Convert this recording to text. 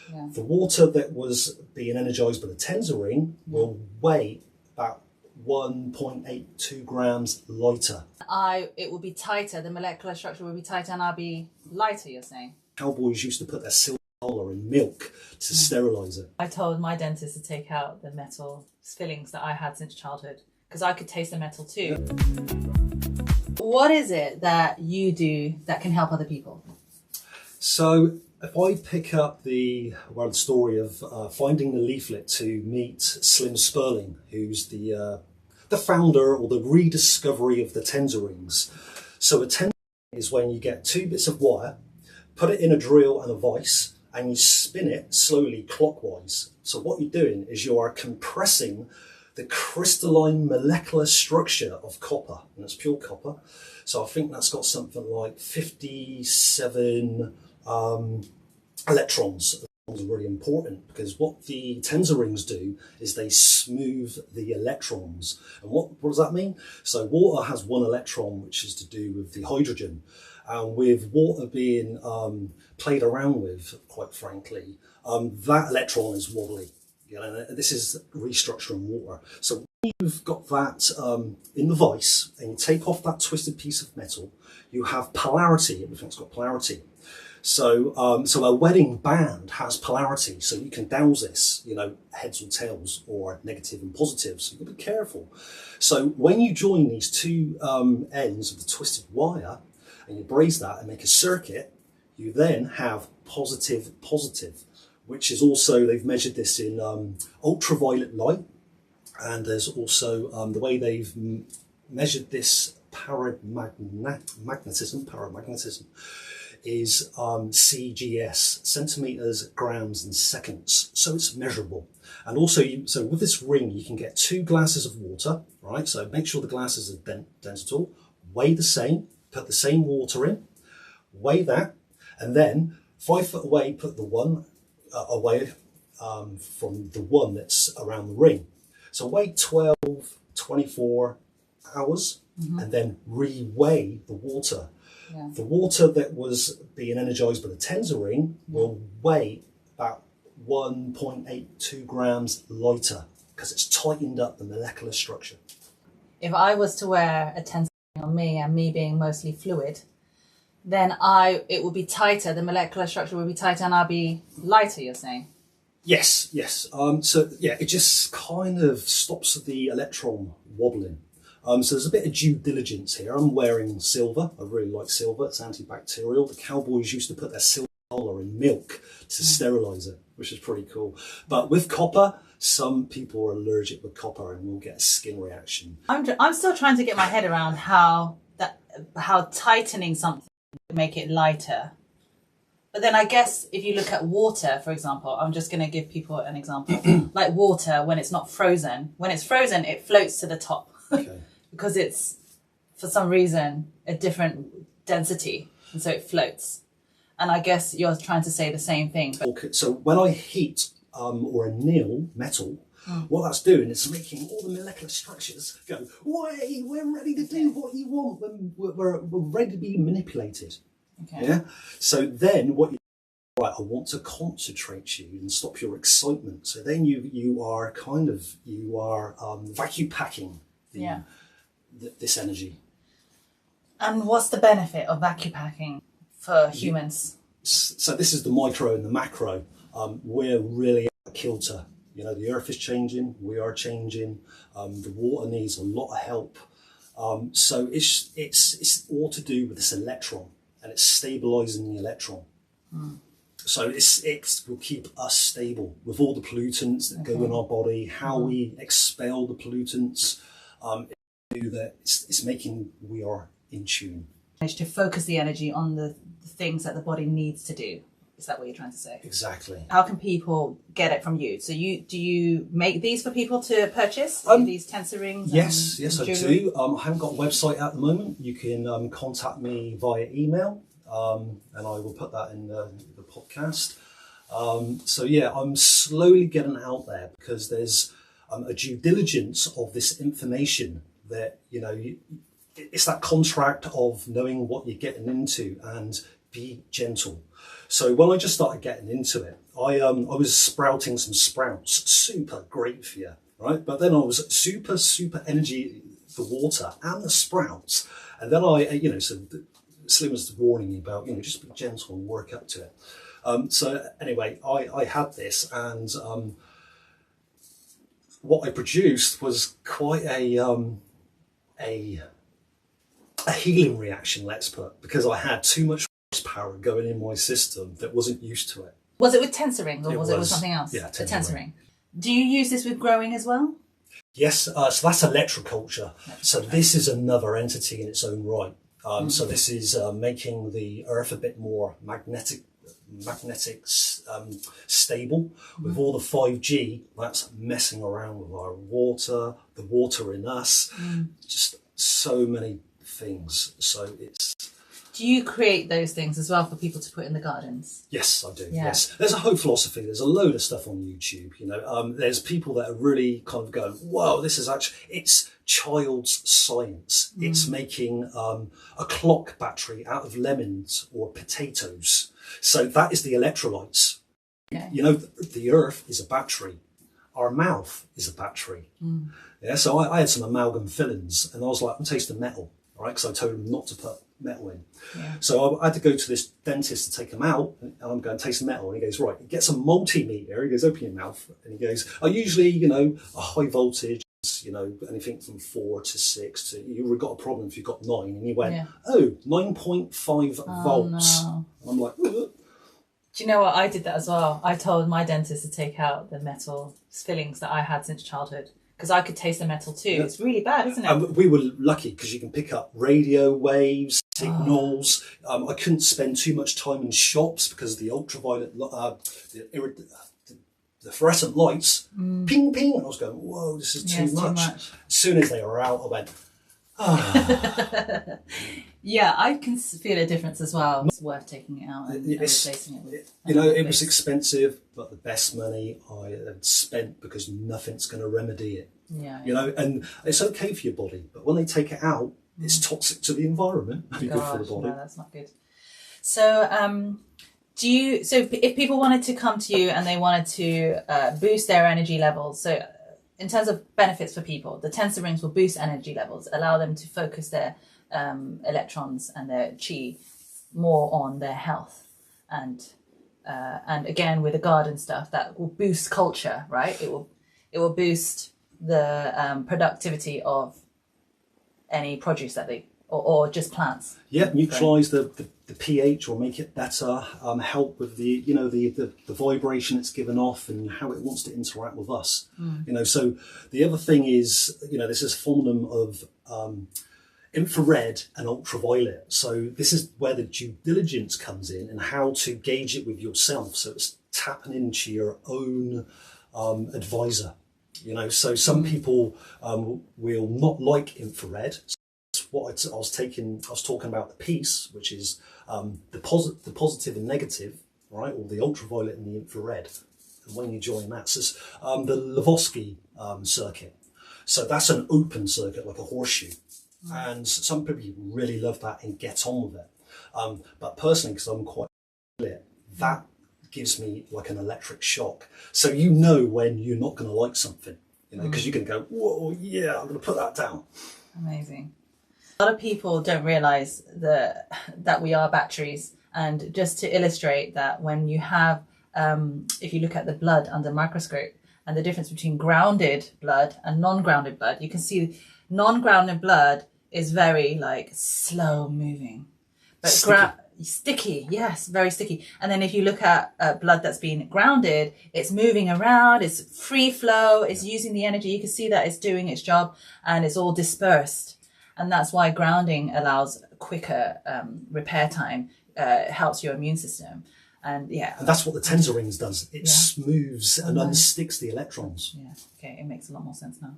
Yeah. The water that was being energised by the tensor ring will weigh about 1.82 grams lighter. It will be tighter, the molecular structure will be tighter and I'll be lighter, you're saying? Cowboys used to put their silver collar in milk to sterilise it. I told my dentist to take out the metal fillings that I had since childhood because I could taste the metal too. Yeah. What is it that you do that can help other people? So if I pick up the story of finding the leaflet to meet Slim Sperling, who's the founder or the rediscovery of the tensor rings. So a tensor ring is when you get two bits of wire, put it in a drill and a vise, and you spin it slowly clockwise. So what you're doing is you are compressing the crystalline molecular structure of copper, and it's pure copper. So I think that's got something like 57 electrons. Electrons are really important because what the tensor rings do is they smooth the electrons. And what does that mean? So water has one electron, which is to do with the hydrogen. And with water being played around with, quite frankly, that electron is wobbly. You know, this is restructuring water. So when you've got that in the vise and you take off that twisted piece of metal, you have polarity. Everything's got polarity. So a wedding band has polarity. So you can dowse this, you know, heads or tails or negative and positive. So you've got to be careful. So when you join these two ends of the twisted wire and you braze that and make a circuit, you then have positive, which is also, they've measured this in ultraviolet light, and there's also the way they've measured this paramagnetism is CGS, centimeters, grams and seconds, so it's measurable. And also, so with this ring you can get 2 glasses of water, right? So make sure the glasses are dense at all, weigh the same, put the same water in, weigh that, and then 5 foot away put the one away from the one that's around the ring. So wait 12, 24 hours and then re-weigh the water. Yeah. The water that was being energised by the tensor ring will weigh about 1.82 grams lighter because it's tightened up the molecular structure. If I was to wear a tensor ring on me and me being mostly fluid, then it will be tighter, the molecular structure will be tighter and I'll be lighter, you're saying? Yes. So yeah, it just kind of stops the electron wobbling. So there's a bit of due diligence here. I'm wearing silver. I really like silver. It's antibacterial. The cowboys used to put their silver collar in milk to sterilise it, which is pretty cool. But with copper, some people are allergic with copper and will get a skin reaction. I'm still trying to get my head around how tightening something would make it lighter. But then I guess if you look at water, for example, I'm just going to give people an example. Like water, when it's not frozen, when it's frozen, it floats to the top. Okay. Because it's, for some reason, a different density, and so it floats. And I guess you're trying to say the same thing. Okay, so when I heat or anneal metal, what that's doing is making all the molecular structures go, "Way, we're ready to do what you want. We're ready to be manipulated." Okay. Yeah. So then what you do, right, I want to concentrate you and stop your excitement. So then you are vacuum packing this energy. And what's the benefit of vacuum packing for humans? So this is the micro and the macro. We're really out of kilter. You know, the earth is changing, we are changing, the water needs a lot of help. So it's all to do with this electron, and it's stabilising the electron. So it will keep us stable with all the pollutants that go in our body, how we expel the pollutants. It's making we are in tune. To focus the energy on the things that the body needs to do. Is that what you're trying to say? Exactly. How can people get it from you? So do you make these for people to purchase? These tensor rings? Yes, I do. I haven't got a website at the moment. You can contact me via email, and I will put that in the podcast. So yeah, I'm slowly getting out there because there's a due diligence of this information that, you know, it's that contract of knowing what you're getting into and be gentle. So when I just started getting into it, I was sprouting some sprouts, super great for you, right? But then I was super energy, the water and the sprouts. And then so Slim was warning me about, just be gentle and work up to it. So anyway, I had this, and what I produced was quite a healing reaction, let's put, because I had too much power going in my system that wasn't used to it. Was it with tensor rings, or was it with something else? Yeah, tensor ring. Do you use this with growing as well? Yes, so that's Electroculture. So this is another entity in its own right. So this is making the Earth a bit more magnetic stable. With all the 5G, that's messing around with our water, the water in us, just so many things. So it's... Do you create those things as well for people to put in the gardens? Yes, I do. Yeah. Yes, there's a whole philosophy. There's a load of stuff on YouTube. There's people that are really kind of going, "Whoa, this is it's child's science." It's making a clock battery out of lemons or potatoes. So that is the electrolytes. Okay. The Earth is a battery. Our mouth is a battery. Yeah. So I had some amalgam fillings, and I was like, "I'm tasting metal," right? Because I told them not to put metal in. Yeah. So I had to go to this dentist to take them out, and I'm going to taste the metal, and he goes, right, get some multimeter. He goes, open your mouth, and he goes, I usually, a high voltage, anything from 4 to 6 to, you've got a problem if you've got 9, and he went, 9.5 volts. No. And I'm like, ugh. Do you know what? I did that as well. I told my dentist to take out the metal fillings that I had since childhood, because I could taste the metal too. Yeah. It's really bad, isn't it? And we were lucky because you can pick up radio waves, signals. I couldn't spend too much time in shops because of the ultraviolet, the fluorescent lights, ping, ping. And I was going, whoa, this is too much. As soon as they were out, I went, Yeah, I can feel a difference as well. It's worth taking it out and replacing it with... it was expensive, but the best money I had spent, because nothing's going to remedy it. Yeah. And it's okay for your body, but when they take it out, it's toxic to the environment. Good for the body. No, that's not good. So, if people wanted to come to you and they wanted to boost their energy levels, so in terms of benefits for people, the tensor rings will boost energy levels, allow them to focus their electrons and their chi more on their health, and again with the garden stuff, that will boost culture, right? It will boost the productivity of any produce that they or just plants. Yeah, neutralise the pH or make it better. Help with the the vibration it's given off and how it wants to interact with us. So the other thing is this is a phenomenon of infrared and ultraviolet. So this is where the due diligence comes in and how to gauge it with yourself. So it's tapping into your own advisor. So some people will not like infrared. What I was talking about the peace, which is the positive and negative, right, or the ultraviolet and the infrared. And when you join that, so the Lavorsky circuit. So that's an open circuit, like a horseshoe. And some people really love that and get on with it. But personally, because I'm quite lit, that gives me like an electric shock. So when you're not going to like something, because you can go, whoa, yeah, I'm going to put that down. Amazing. A lot of people don't realise that we are batteries. And just to illustrate that, when you have, if you look at the blood under a microscope and the difference between grounded blood and non-grounded blood, you can see non-grounded blood is very slow moving, but sticky, yes, very sticky. And then if you look at blood that's been grounded, it's moving around, it's free flow, it's using the energy. You can see that it's doing its job and it's all dispersed. And that's why grounding allows quicker repair time, helps your immune system. And that's what the tensor rings does. It smooths and unsticks the electrons. Yeah, okay, it makes a lot more sense now.